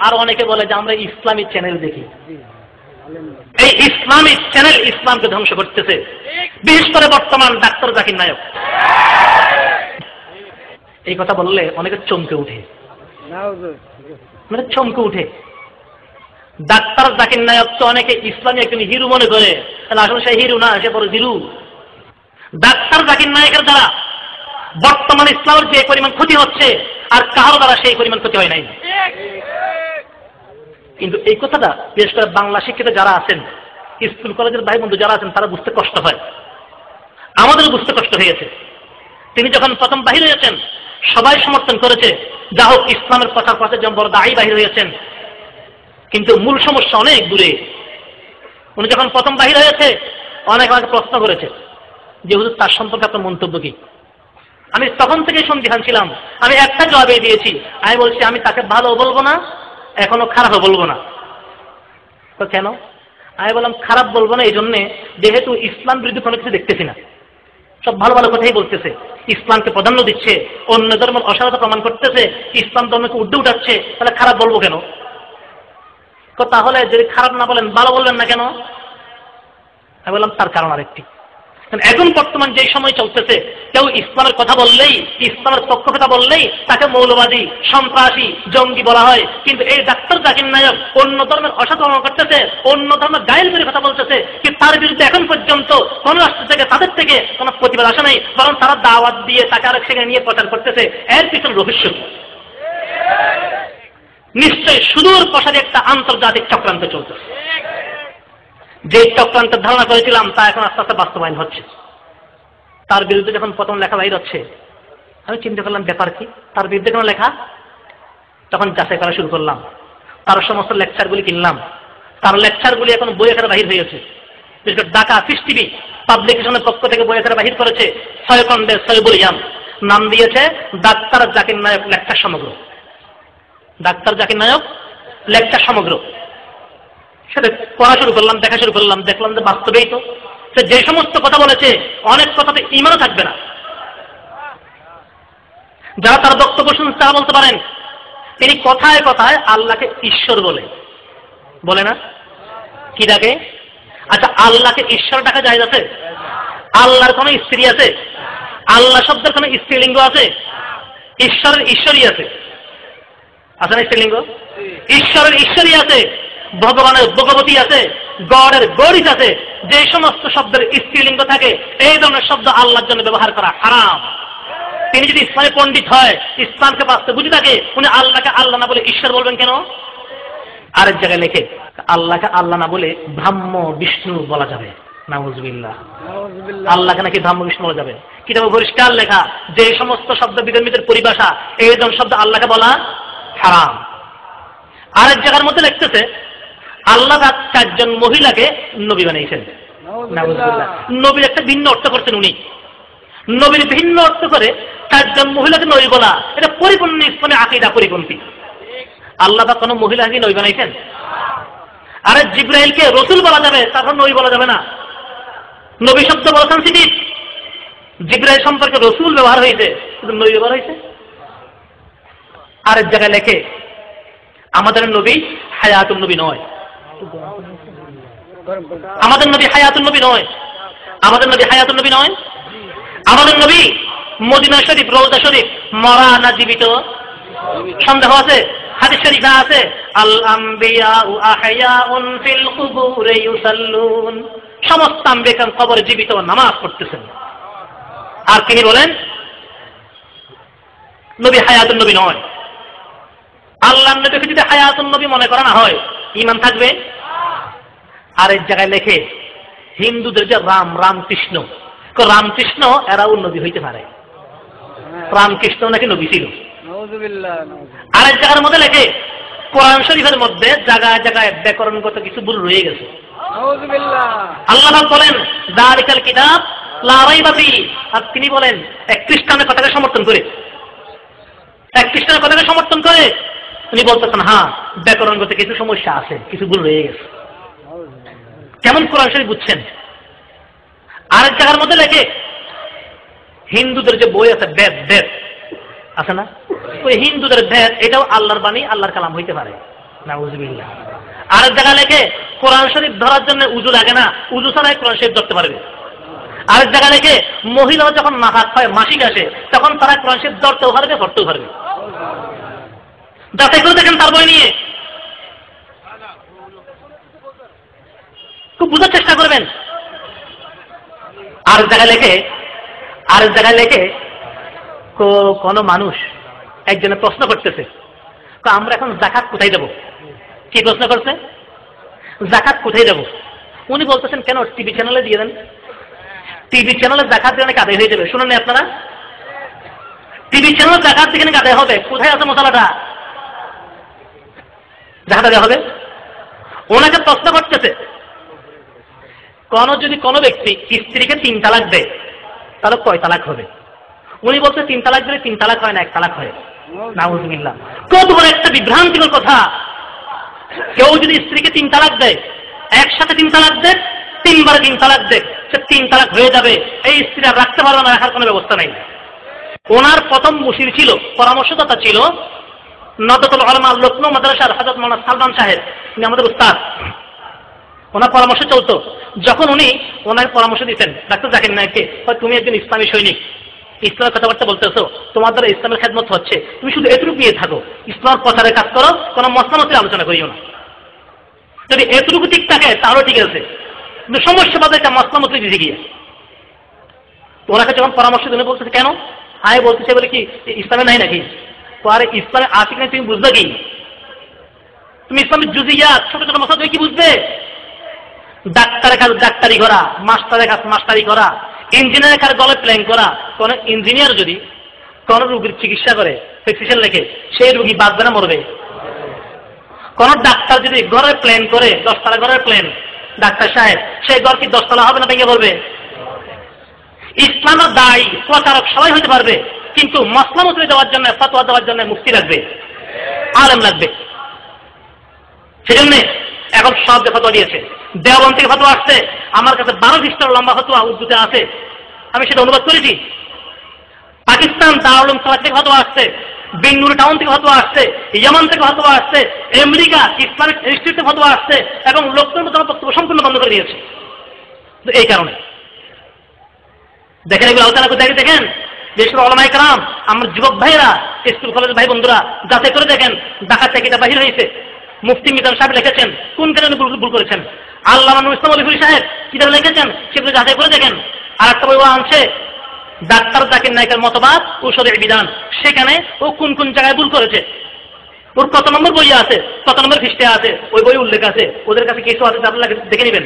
আর অনেকে বলে যে আমরা ইসলামিক চ্যানেল দেখি। এই ইসলামিক চ্যানেল ইসলামকে ধ্বংস করতেছে, বিশেষ করে বর্তমান ডাক্তার জাকির নায়ক। এই কথা বললে অনেকে চমকে উঠে, চমকে উঠে। ডাক্তার জাকির নায়ক তো অনেকে ইসলামী একজন হিরো মনে করে, তাহলে আসলে সে হিরো না, সে বড় জিরু। ডাক্তার জাকির নায়কের দ্বারা বর্তমান ইসলামের যে পরিমাণ ক্ষতি হচ্ছে আর কারো দ্বারা সেই পরিমাণ ক্ষতি হয় নাই। কিন্তু এই কথাটা বিশেষ করে বাংলা শিক্ষিত যারা আছেন, স্কুল কলেজের ভাই বন্ধু যারা আছেন, তারা বুঝতে কষ্ট হয়, আমাদেরও বুঝতে কষ্ট হয়েছে। তিনি যখন প্রথম বাহির হয়েছেন সবাই সমর্থন করেছে, যা হোক ইসলামের প্রচার প্রচার যেমন বড় দায়ী বাহির হয়েছেন, কিন্তু মূল সমস্যা অনেক দূরে। উনি যখন প্রথম বাহির হয়েছে অনেক আমাকে প্রশ্ন করেছে যে হুজুর তার সম্পর্কে আপনার মন্তব্য কি। আমি তখন থেকে সন্দিহান ছিলাম, আমি একটা জবাবে দিয়েছি, আমি বলছি আমি তাকে ভালো বলবো না, এখনো খারাপও বলবো না। তো কেন? আমি বললাম খারাপ বলবো না এই জন্যে যেহেতু ইসলাম বিরোধী কোনো কিছু দেখতেছি না, সব ভালো ভালো কথাই বলতেছে, ইসলামকে প্রাধান্য দিচ্ছে, অন্য ধর্মের অসারতা প্রমাণ করতেছে, ইসলাম ধর্মকে উঠে উঠাচ্ছে, তাহলে খারাপ বলবো কেন? তাহলে যদি খারাপ না বলেন ভালো বলবেন না কেন? আমি বললাম তার কারণ আরেকটি, এখন বর্তমান যে সময় চলতেছে কেউ ইসলামের কথা বললেই, ইসলামের পক্ষ কথা বললেই তাকে মৌলবাদী, সন্ত্রাসী, জঙ্গি বলা হয়। কিন্তু এই ডাক্তার জাকির নায়ক অন্য ধর্মের অসাধন করতেছে, অন্য ধর্মের গায়ের করে কথা বলতেছে, কিন্তু তার বিরুদ্ধে এখন পর্যন্ত কোন রাষ্ট্র থেকে তাদের থেকে কোনো প্রতিবাদ আসে নাই, বরং তারা দাওয়াত দিয়ে তাকে আরেক সেখানে নিয়ে প্রচার করতেছে। এর পিছনে রহস্য নিশ্চয়ই সুদূর প্রসারী একটা আন্তর্জাতিক চক্রান্ত চলতেছে। যে চক্রান্তের ধারণা করেছিলাম তা এখন আস্তে আস্তে বাস্তবায়ন হচ্ছে। তার বিরুদ্ধে যখন প্রথম লেখা বাইর হচ্ছে আমি চিন্তা করলাম ব্যাপার কি, তার বিরুদ্ধে কোনো লেখা। তখন যাচাই করা শুরু করলাম, তার সমস্ত লেকচারগুলি কিনলাম। তার লেকচারগুলি এখন বই আকারে বাহির হয়েছে, বিশেষ করে ঢাকা ফিস টিভি পাবলিকেশনের পক্ষ থেকে বই আকারে বাহির করেছে। 6 খণ্ডে 6 বলিয়াম, নাম দিয়েছে ডাক্তার জাকির নায়ক লেকচার সমগ্র। ডাক্তার জাকির নায়ক লেকচার সমগ্র। সেটা পড়া শুরু করলাম, দেখা শুরু করলাম, দেখলাম যে বাস্তবেই তো সে যে সমস্ত কথা বলেছে অনেক কথাতে ঈমানও থাকবে না। যারা তার বক্তব্য শুনছে তারা বলতে পারেন তিনি কথায় কথায় আল্লাহকে ঈশ্বর বলে না, কি ডাকে? আচ্ছা, আল্লাহকে ঈশ্বর ডাকা যায় আছে? আল্লাহর কোনো স্ত্রী আছে? আল্লাহ শব্দের কোনো স্ত্রীলিঙ্গ আছে? ঈশ্বরের ঈশ্বরী আছে না স্ত্রীলিঙ্গ? ঈশ্বরের ঈশ্বরী আছে, ভগবানের ভগবতী আছে, গডের গরিস আছে। যে সমস্ত শব্দের স্ত্রীলিঙ্গ থাকে এই ধরনের শব্দ আল্লাহর জন্য ব্যবহার করা হারাম। তিনি যদি ইসলামে পণ্ডিত হয়, ইসলামকে বাস্তবে বুঝে থাকে, উনি আল্লাহকে আল্লাহ না বলে ঈশ্বর বলবেন কেন? আরেক জায়গায় লেখে আল্লাহকে আল্লাহ না বলে ব্রাহ্ম বিষ্ণু বলা যাবে। নাউযুবিল্লাহ। আল্লাহকে নাকি ব্রাহ্ম বিষ্ণু বলা যাবে। কিতাবে পরিষ্কার লেখা যে সমস্ত শব্দ বিধর্মীদের পরিভাষা এই ধরনের শব্দ আল্লাহকে বলা হারাম। আরেক জায়গার মধ্যে লিখতেছে আল্লাহ 4জন মহিলাকে নবী বানিয়েছেন। নাউযুবিল্লাহ। নবীর একটা ভিন্ন অর্থ করছেন উনি। নবীর ভিন্ন অর্থ করে 4জন মহিলাকে নবী বলা, এটা পরিপূর্ণ ইসলামে আকীদা পরিপন্থী। আল্লাহ বা কোনো মহিলাকে নবী বানাইছেন? আরে জিবরাইলকে রসুল বলা যাবে, তারপর নবী বলা যাবে না। নবী শব্দ বলছেন সিদ্দিক, জিবরাইল সম্পর্কে রসুল ব্যবহার হয়েছে, কিন্তু নবী ব্যবহার হয়েছে। আরেক জায়গায় লেখে আমাদের নবী হায়াতুন নবী নয়, আমাদের নবী হায়াতুন নবী নয়, আমাদের নবী হায়াতুন নবী নয়। আমাদের নবী মদিনা শরীফ, রওজা শরীফ মরা না জীবিত? সন্দেহ আছে? হাদিস শরীফে আছে আল আম্বিয়াউ আহয়াউন ফিল কুবুরি ইউসাল্লুন, সমস্ত আম্বিয়া কবরে জীবিত নামাজ পড়তেছেন। আর তিনি বলেন নবী হায়াতুন নবী নয়। আল্লাহর নবীকে যদি হায়াতুন নবী মনে করা না হয় ঈমান থাকবে? আরেক জায়গায় লেখে হিন্দুদের যে রামকৃষ্ণ, রামকৃষ্ণ এরাও নবী হইতে পারে। রামকৃষ্ণ নাকি নবী ছিল। আরেক জায়গার মধ্যে লেখে কোরআন শরীফের মধ্যে জায়গায় জায়গায় ব্যাকরণগত কিছু ভুল রয়ে গেছে। আল্লাহ বলেন যালিকাল কিতাব লা রাইবা ফিহি, আর তিনি বলেন এক খ্রিস্টানের কথাকে সমর্থন করে, এক খ্রিস্টানের কথাকে সমর্থন করে তিনি বলতেছেন হ্যাঁ ব্যাকরণগত কিছু সমস্যা আছে, কিছু ভুল রয়ে গেছে। কেমন কোরআন শরীফ বুঝছেন? আরেক জায়গার মধ্যে লেখে হিন্দুদের যে বই আছে বেদ আছে না, ওই হিন্দুদের বেদ এটাও আল্লাহর বাণী, আল্লাহর কালাম হইতে পারে। নাউযুবিল্লাহ। আরেক জায়গায় লেখে কোরআন শরীফ ধরার জন্য উযু লাগে না, উযু ছাড়াই কোরআন শরীফ ধরতে পারবে। আরেক জায়গায় লেখে মহিলা যখন নাফাক হয়, মাসিক আসে, তখন তারা কোরআন শরীফ ধরতেও পারবে, পড়তেও পারবে। যাচাই করে দেখেন তার বই নিয়ে, খুব বুঝার চেষ্টা করবেন। আরেক জায়গায় লেখে কোন মানুষ একজনে প্রশ্ন করতেছে, আমরা এখন যাকাত কোথায় দেব? কি প্রশ্ন করছে? যাকাত কোথায় দেব? উনি বলতেছেন কেন টিভি চ্যানেলে দিয়ে দেন, টিভি চ্যানেলে যাকাত দিয়ে নাকি আদায় হয়ে যাবে। শুনেন না আপনারা, টিভি চ্যানেলে যাকাত দিয়ে নাকি আদায় হবে? কোথায় আছে মশলাটা? যাকাত আদায় হবে? ওনাকে প্রশ্ন করতেছে, যদি কোনো ব্যক্তি স্ত্রীকে 3 তালাক দেয় তাহলে কয় তালাক হবে? উনি বলছে 3 তালাক দিলে 3 তালাক হয় না, 1 তালাক হয়। নাউযুবিল্লাহ। কত বড় একটা বিভ্রান্তিকর কথা! কেউ যদি স্ত্রীকে 3 তালাক দেয়, একসাথে 3 তালাক দেয়, 3 বার 3 তালাক দেয়, সে 3 তালাক হয়ে যাবে, এই স্ত্রী আর রাখতে পারবে না, রাখার কোনো ব্যবস্থা নেই। ওনার প্রথম মুশির ছিল, পরামর্শদাতা ছিল নদতুল উলামা লখনউ মাদ্রাসার হযরত মাওলানা সালমান সাহেব, উনি আমাদের উস্তাদ। ওনার পরামর্শ চলতো। যখন উনি ওনার পরামর্শ দিতেন ডাক্তার জাকির নায়েককে, তুমি একজন ইসলামী সৈনিক, ইসলামের কথাবার্তা বলতেছো, তোমার দ্বারা ইসলামের খেদমত হচ্ছে, তুমি শুধু এতটুকু নিয়ে থাকো, ইসলামের প্রচারের কাজ করো, কোনো মসলামতের আলোচনা করিও না। যদি এতটুকু ঠিক থাকে তাহলেও ঠিক আছে, কিন্তু সমস্যা বাদে একটা মসলামতের দিতে গিয়ে ওনাকে যখন পরামর্শ দিনে বলতেছে কেন, আমি বলতেছে বলে কি ইসলামে নাই নাকি? আরে ইসলামে আছে কিনা তুমি বুঝবে কি? তুমি ইসলামের জুজিয়াত ছোট ছোট মশলা তুমি কি বুঝবে? ডাক্তারের কাজ ডাক্তারি করা, মাস্টারের কাজ মাস্টারি করা, ইঞ্জিনিয়ারের কাজ গলে প্ল্যান করা। কোন ইঞ্জিনিয়ার যদি কোন রোগীর চিকিৎসা করে, প্রেসক্রিপশন লেখে, সেই রোগী বাঁচবে না মরবে? কোন ডাক্তার যদি ঘরের প্ল্যান করে, 10 তলা ঘরের প্ল্যান, ডাক্তার সাহেব, সেই ঘর কি 10 তলা হবে না ভেঙে পড়বে? ইসলামের দায়ী প্রচারক সবাই হতে পারবে, কিন্তু মসলা মসলি দেওয়ার জন্য, ফতোয়া দেওয়ার জন্য মুফতি লাগবে, আলেম লাগবে। সেজন্য এখন সব যে ফতোয়া দিয়েছে, দেওবন্দ থেকে ফতোয়া আসছে, আমার কাছে 12 পৃষ্ঠার লম্বা ফতোয়া উর্দুতে আছে, আমি সেটা অনুবাদ করেছি। পাকিস্তান দারুল উলুম সালাত থেকে ফতোয়া আসছে, বেঙ্গুর টাউন থেকে ফতোয়া আসছে, ইয়ামান থেকে ফতোয়া আসছে, আমেরিকা ইসলামিক ইনস্টিটিউট থেকে ফতোয়া আসছে, এবং লোকদের মতো বক্তব্য সম্পূর্ণ বন্ধ করে দিয়েছে। তো এই কারণে দেখেন, এগুলো আলোচনা করে দেখেন, দেশের ওলামায়ে কেরাম, আমার যুবক ভাইরা, স্কুল কলেজের ভাই বন্ধুরা যাচাই করে দেখেন, ঢাকা থেকে এটা বাহির হয়েছে। মুফতি মিজান সাহেব লিখেছেন কোন কারণে ভুল করেছেন, আল্লামা নুরুল ইসলাম আলী সাহেব কিভাবে লিখেছেন, সেগুলো যাচাই করে দেখেন। আর একটা বই আনছে ডাক্তার জাকির নায়েকের মতবাদ ও শরীয়তের বিধান, সেখানে ও কোন কোন জায়গায় ভুল করেছে, ওর কত নম্বর বই আছে, কত নম্বর পৃষ্ঠায় আছে, ওই বই উল্লেখ আছে, ওদের কাছে কিছু আছে, আপনারা দেখে নেবেন।